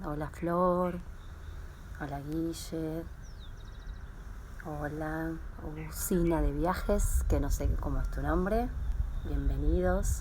Hola Flor, hola Guille, hola Usina de Viajes, que no sé cómo es tu nombre. Bienvenidos.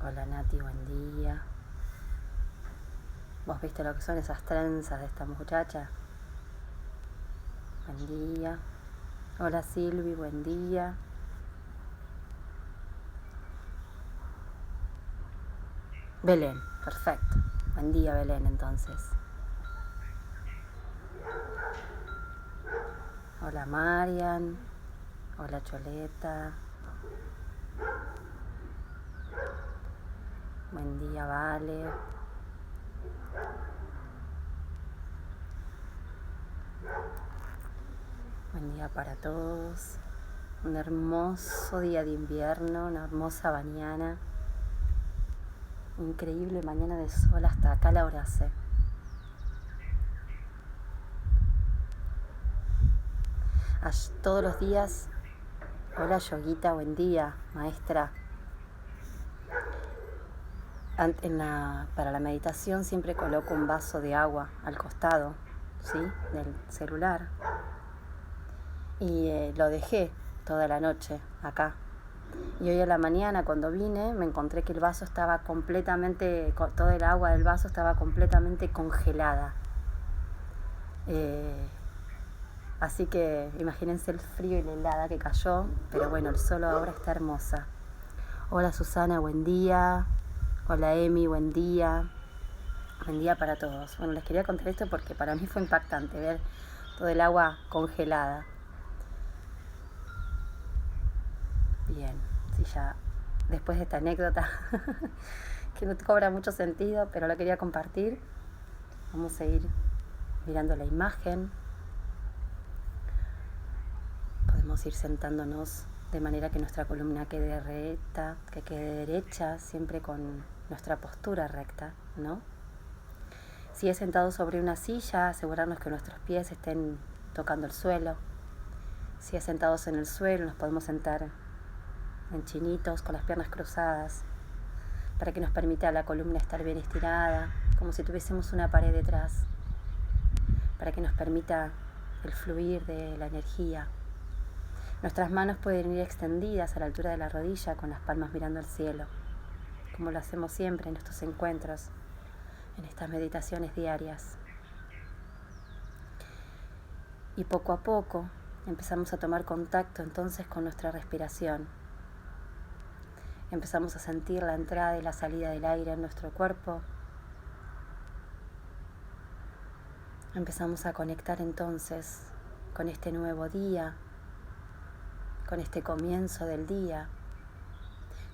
Hola Nati, buen día. ¿Vos viste lo que son esas trenzas de esta muchacha? Buen día. Hola Silvi, buen día. Belén, perfecto. Buen día Belén entonces. Hola Marian. Hola Choleta. Buen día Vale. Buen día para todos. Un hermoso día de invierno, una hermosa mañana. Increíble mañana de sol, hasta acá la hora hace. Todos los días. Hola Yoguita, buen día, maestra. Para la meditación siempre coloco un vaso de agua al costado, ¿sí?, del celular. Y lo dejé toda la noche acá. Y hoy a la mañana cuando vine me encontré que el vaso estaba completamente, toda el agua del vaso estaba completamente congelada. Así que imagínense el frío y la helada que cayó, pero bueno, el sol ahora está hermosa. Hola Susana, buen día. Hola Emi, buen día. Buen día para todos. Bueno, les quería contar esto porque para mí fue impactante ver todo el agua congelada. Bien, sí, ya después de esta anécdota que no cobra mucho sentido, pero la quería compartir. Vamos a ir mirando la imagen. Podemos ir sentándonos de manera que nuestra columna quede recta, que quede derecha, siempre con nuestra postura recta, ¿no? Si es sentado sobre una silla, asegurarnos que nuestros pies estén tocando el suelo. Si es sentados en el suelo, nos podemos sentar en chinitos, con las piernas cruzadas, para que nos permita la columna estar bien estirada, como si tuviésemos una pared detrás, para que nos permita el fluir de la energía. Nuestras manos pueden ir extendidas a la altura de la rodilla, con las palmas mirando al cielo, como lo hacemos siempre en estos encuentros, en estas meditaciones diarias. Y poco a poco empezamos a tomar contacto entonces con nuestra respiración. Empezamos a sentir la entrada y la salida del aire en nuestro cuerpo. Empezamos a conectar entonces con este nuevo día, con este comienzo del día,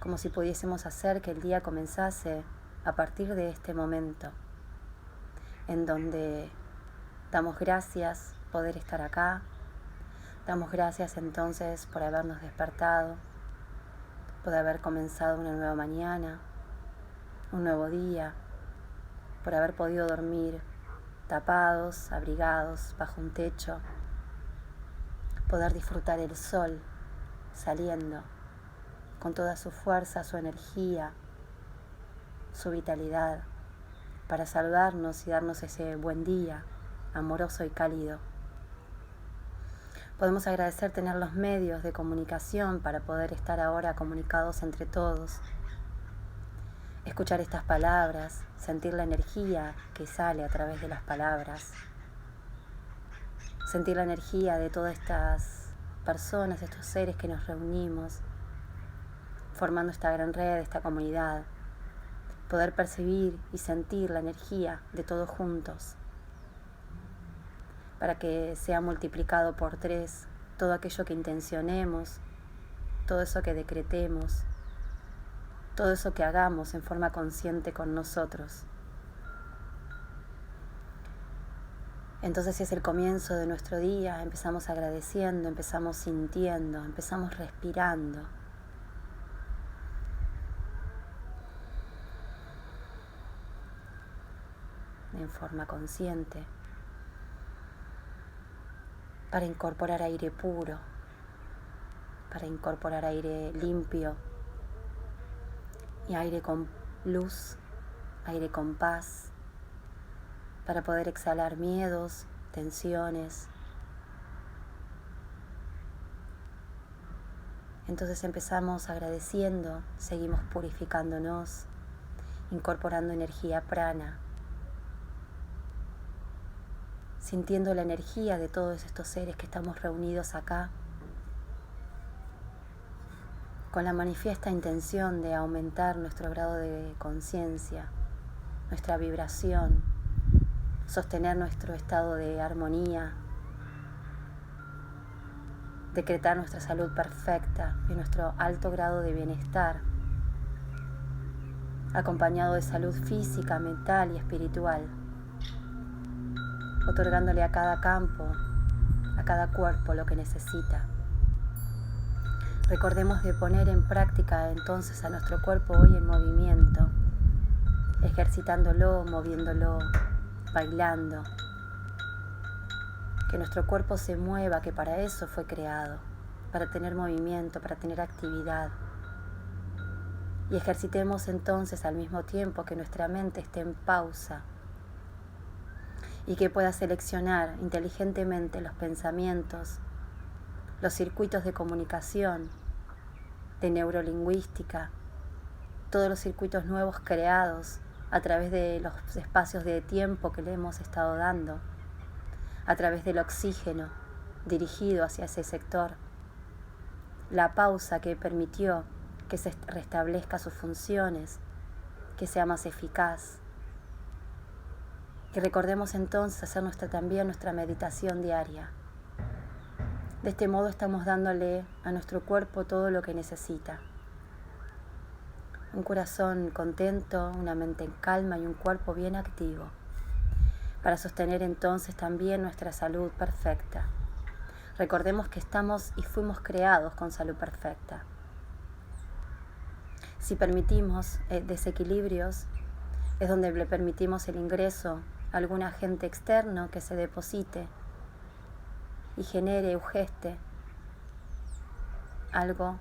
como si pudiésemos hacer que el día comenzase a partir de este momento, en donde damos gracias poder estar acá, damos gracias entonces por habernos despertado, por haber comenzado una nueva mañana, un nuevo día, por haber podido dormir tapados, abrigados, bajo un techo, poder disfrutar el sol saliendo con toda su fuerza, su energía, su vitalidad, para saludarnos y darnos ese buen día amoroso y cálido. Podemos agradecer tener los medios de comunicación para poder estar ahora comunicados entre todos, escuchar estas palabras, sentir la energía que sale a través de las palabras, sentir la energía de todas estas personas, estos seres que nos reunimos, formando esta gran red, esta comunidad, poder percibir y sentir la energía de todos juntos, para que sea multiplicado por 3 todo aquello que intencionemos, todo eso que decretemos, todo eso que hagamos en forma consciente con nosotros. Entonces es el comienzo de nuestro día, empezamos agradeciendo, empezamos sintiendo, empezamos respirando. En forma consciente, para incorporar aire puro, para incorporar aire limpio y aire con luz, aire con paz, para poder exhalar miedos, tensiones. Entonces empezamos agradeciendo, seguimos purificándonos, incorporando energía prana, sintiendo la energía de todos estos seres que estamos reunidos acá, con la manifiesta intención de aumentar nuestro grado de conciencia, nuestra vibración, sostener nuestro estado de armonía, decretar nuestra salud perfecta y nuestro alto grado de bienestar, acompañado de salud física, mental y espiritual, otorgándole a cada campo, a cada cuerpo lo que necesita. Recordemos de poner en práctica entonces a nuestro cuerpo hoy en movimiento, ejercitándolo, moviéndolo, bailando. Que nuestro cuerpo se mueva, que para eso fue creado, para tener movimiento, para tener actividad. Y ejercitemos entonces al mismo tiempo que nuestra mente esté en pausa y que pueda seleccionar inteligentemente los pensamientos, los circuitos de comunicación, de neurolingüística, todos los circuitos nuevos creados a través de los espacios de tiempo que le hemos estado dando, a través del oxígeno dirigido hacia ese sector, la pausa que permitió que se restablezca sus funciones, que sea más eficaz. Que recordemos entonces hacer también nuestra meditación diaria. De este modo estamos dándole a nuestro cuerpo todo lo que necesita. Un corazón contento, una mente en calma y un cuerpo bien activo, para sostener entonces también nuestra salud perfecta. Recordemos que estamos y fuimos creados con salud perfecta. Si permitimos desequilibrios, es donde le permitimos el ingreso a algún agente externo que se deposite y genere o geste algo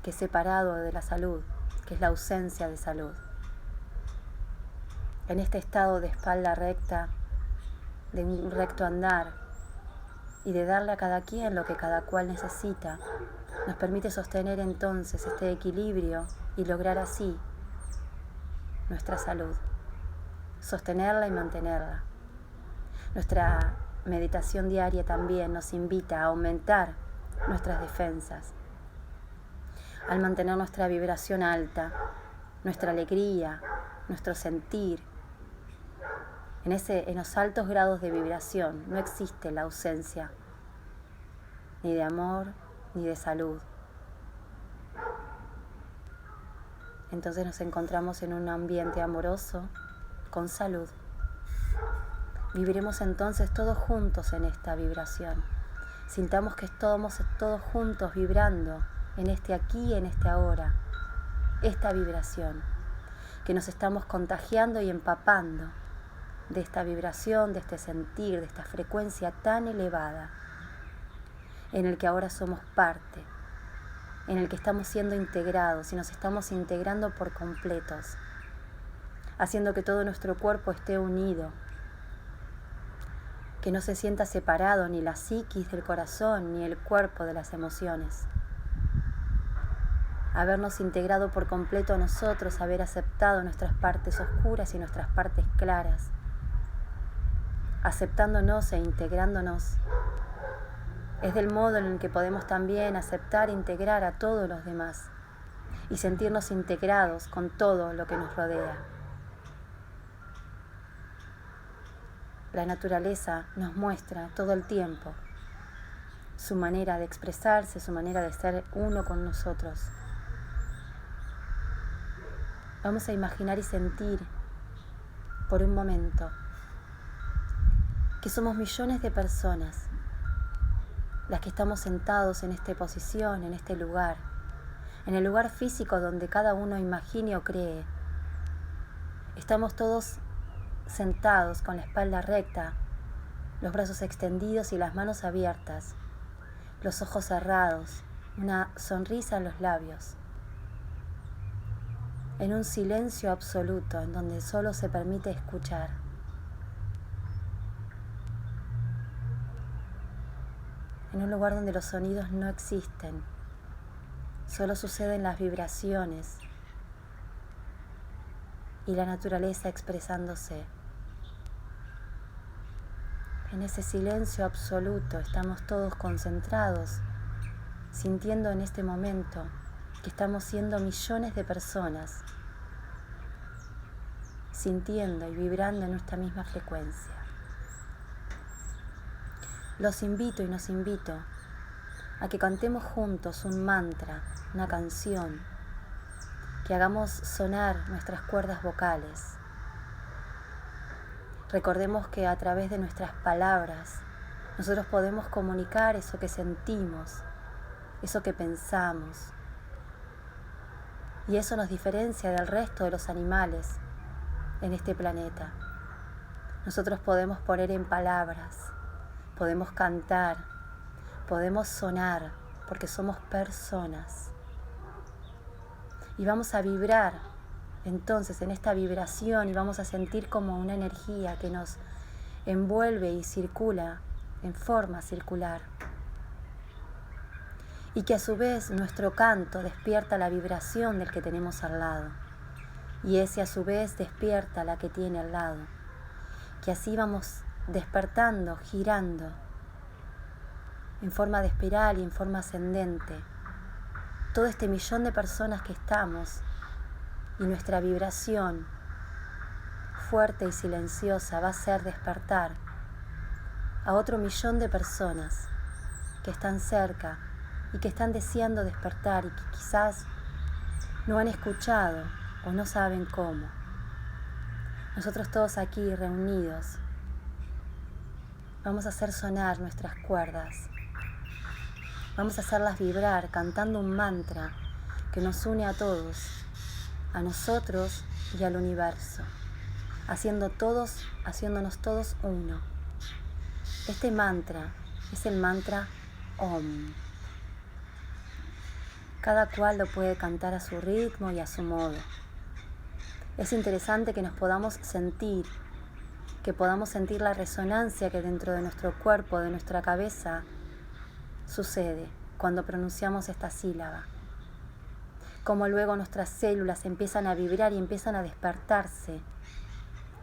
que es separado de la salud, que es la ausencia de salud. En este estado de espalda recta, de un recto andar y de darle a cada quien lo que cada cual necesita, nos permite sostener entonces este equilibrio y lograr así nuestra salud, sostenerla y mantenerla. Nuestra meditación diaria también nos invita a aumentar nuestras defensas, al mantener nuestra vibración alta, nuestra alegría, nuestro sentir. En los altos grados de vibración no existe la ausencia ni de amor ni de salud. Entonces nos encontramos en un ambiente amoroso, con salud. Viviremos entonces todos juntos en esta vibración. Sintamos que estamos todos juntos vibrando en este aquí, en este ahora, esta vibración, que nos estamos contagiando y empapando de esta vibración, de este sentir, de esta frecuencia tan elevada, en el que ahora somos parte, en el que estamos siendo integrados y nos estamos integrando por completos, haciendo que todo nuestro cuerpo esté unido, que no se sienta separado ni la psiquis del corazón ni el cuerpo de las emociones. Habernos integrado por completo a nosotros, haber aceptado nuestras partes oscuras y nuestras partes claras, aceptándonos e integrándonos, es del modo en el que podemos también aceptar e integrar a todos los demás y sentirnos integrados con todo lo que nos rodea. La naturaleza nos muestra todo el tiempo su manera de expresarse, su manera de ser uno con nosotros. Vamos a imaginar y sentir por un momento que somos millones de personas las que estamos sentados en esta posición, en este lugar, en el lugar físico donde cada uno imagine o cree. Estamos todos sentados con la espalda recta, los brazos extendidos y las manos abiertas, los ojos cerrados, una sonrisa en los labios, en un silencio absoluto en donde solo se permite escuchar. En un lugar donde los sonidos no existen, solo suceden las vibraciones y la naturaleza expresándose. En ese silencio absoluto estamos todos concentrados, sintiendo en este momento que estamos siendo millones de personas, sintiendo y vibrando en nuestra misma frecuencia. Los invito y nos invito a que cantemos juntos un mantra, una canción, que hagamos sonar nuestras cuerdas vocales. Recordemos que a través de nuestras palabras nosotros podemos comunicar eso que sentimos, eso que pensamos. Y eso nos diferencia del resto de los animales en este planeta. Nosotros podemos poner en palabras, podemos cantar, podemos sonar, porque somos personas. Y vamos a vibrar entonces en esta vibración y vamos a sentir como una energía que nos envuelve y circula en forma circular. Y que a su vez nuestro canto despierta la vibración del que tenemos al lado. Y ese a su vez despierta la que tiene al lado. Que así vamos despertando, girando, en forma de espiral y en forma ascendente. Todo este millón de personas que estamos y nuestra vibración fuerte y silenciosa va a hacer despertar a otro millón de personas que están cerca y que están deseando despertar y que quizás no han escuchado o no saben cómo. Nosotros todos aquí reunidos vamos a hacer sonar nuestras cuerdas, vamos a hacerlas vibrar cantando un mantra que nos une a todos, a nosotros y al universo, haciéndonos todos uno. Este mantra es el mantra Om. Cada cual lo puede cantar a su ritmo y a su modo. Es interesante que nos podamos sentir, que podamos sentir la resonancia que dentro de nuestro cuerpo, de nuestra cabeza, sucede cuando pronunciamos esta sílaba. Como luego nuestras células empiezan a vibrar y empiezan a despertarse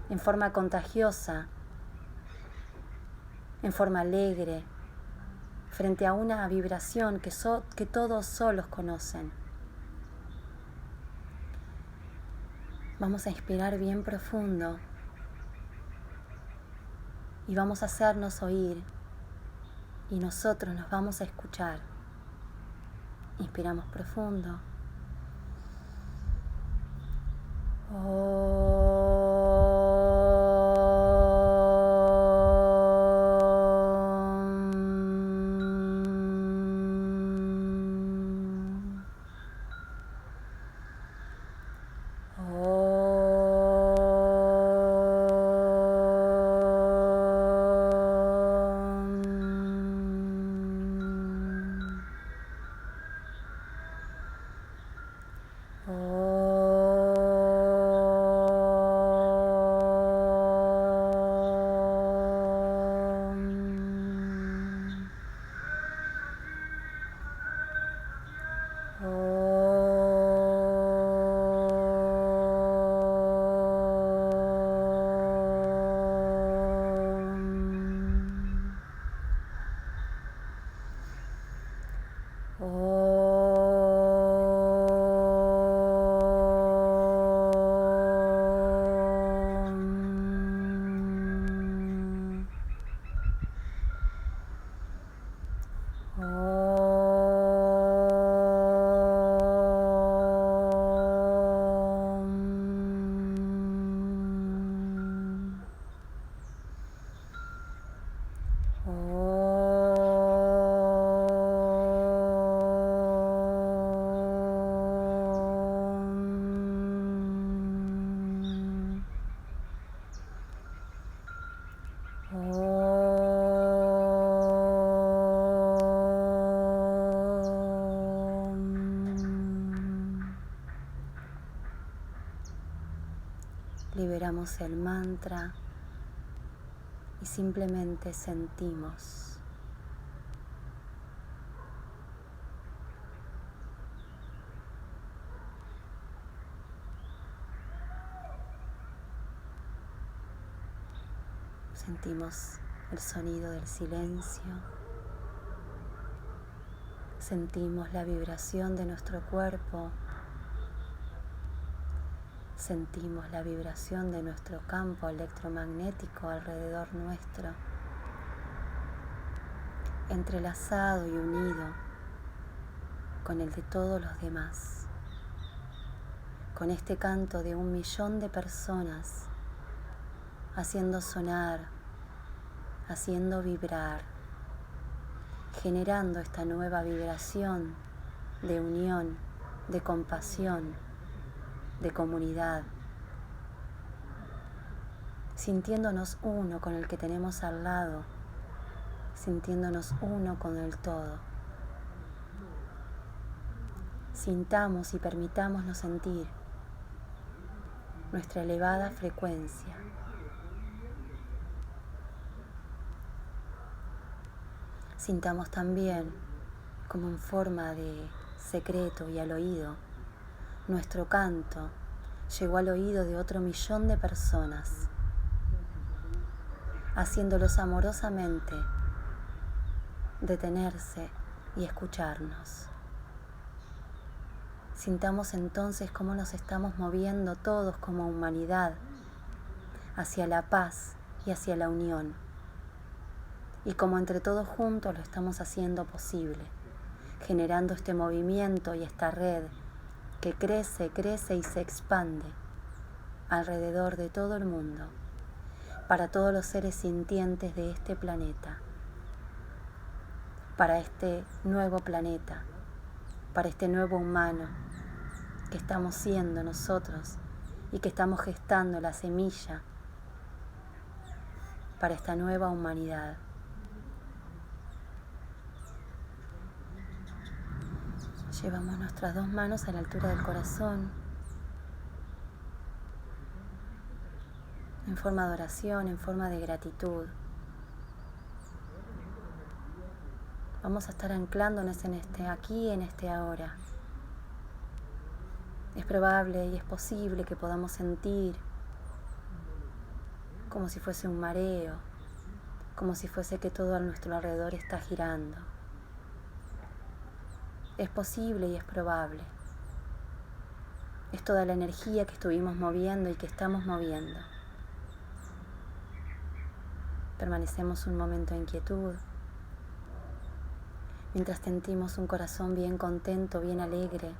en forma contagiosa, en forma alegre, frente a una vibración que todos solos conocen. Vamos a inspirar bien profundo y vamos a hacernos oír y nosotros nos vamos a escuchar. Inspiramos profundo. liberamos el mantra y simplemente sentimos. Sentimos el sonido del silencio. Sentimos la vibración de nuestro cuerpo. Sentimos la vibración de nuestro campo electromagnético alrededor nuestro, entrelazado y unido con el de todos los demás, con este canto de 1.000.000 de personas, haciendo sonar, haciendo vibrar, generando esta nueva vibración de unión, de compasión, de comunidad, sintiéndonos uno con el que tenemos al lado, sintiéndonos uno con el todo. Sintamos y permitámonos sentir nuestra elevada frecuencia. Sintamos también, como en forma de secreto y al oído, nuestro canto llegó al oído de otro 1.000.000 de personas, haciéndolos amorosamente detenerse y escucharnos. Sintamos entonces cómo nos estamos moviendo todos como humanidad hacia la paz y hacia la unión, y como entre todos juntos lo estamos haciendo posible, generando este movimiento y esta red que crece y se expande alrededor de todo el mundo, para todos los seres sintientes de este planeta, para este nuevo planeta, para este nuevo humano que estamos siendo nosotros y que estamos gestando la semilla para esta nueva humanidad. Llevamos nuestras 2 manos a la altura del corazón, en forma de oración, en forma de gratitud. Vamos a estar anclándonos en este aquí, en este ahora. Es probable y es posible que podamos sentir como si fuese un mareo, como si fuese que todo a nuestro alrededor está girando. Es posible y es probable. Es toda la energía que estuvimos moviendo y que estamos moviendo. Permanecemos un momento en quietud, mientras sentimos un corazón bien contento, bien alegre,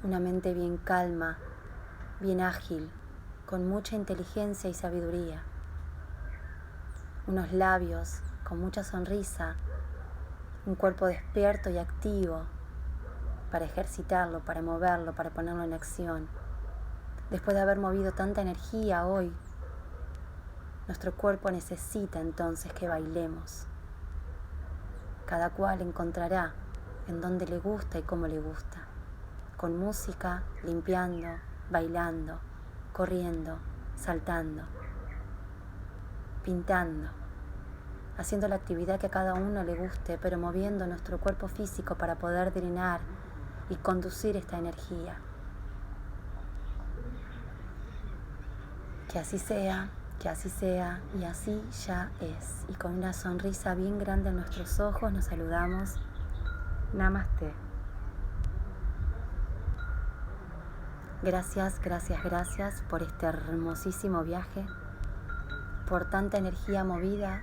una mente bien calma, bien ágil, con mucha inteligencia y sabiduría, unos labios con mucha sonrisa, un cuerpo despierto y activo para ejercitarlo, para moverlo, para ponerlo en acción. Después de haber movido tanta energía hoy, nuestro cuerpo necesita entonces que bailemos. Cada cual encontrará en dónde le gusta y cómo le gusta, con música, limpiando, bailando, corriendo, saltando, pintando, haciendo la actividad que a cada uno le guste, pero moviendo nuestro cuerpo físico para poder drenar y conducir esta energía. Que así sea y así ya es. Y con una sonrisa bien grande en nuestros ojos nos saludamos. Namaste. Gracias por este hermosísimo viaje, por tanta energía movida,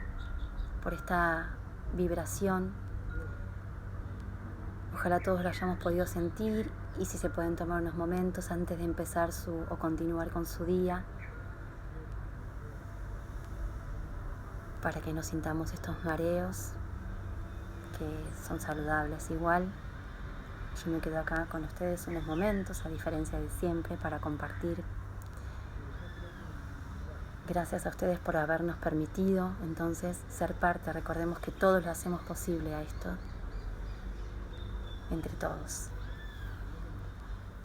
por esta vibración. Ojalá todos lo hayamos podido sentir, y si se pueden tomar unos momentos antes de empezar o continuar con su día, para que no sintamos estos mareos que son saludables igual. Yo me quedo acá con ustedes unos momentos, a diferencia de siempre, para compartir. Gracias a ustedes por habernos permitido entonces ser parte. Recordemos que todos lo hacemos posible a esto, entre todos,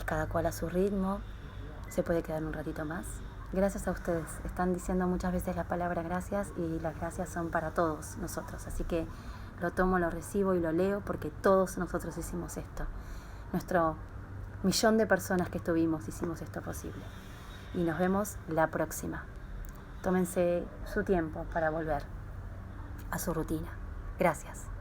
y cada cual a su ritmo, se puede quedar un ratito más. Gracias a ustedes. Están diciendo muchas veces la palabra gracias y las gracias son para todos nosotros. Así que lo tomo, lo recibo y lo leo porque todos nosotros hicimos esto. Nuestro 1.000.000 de personas que estuvimos hicimos esto posible. Y nos vemos la próxima. Tómense su tiempo para volver a su rutina. Gracias.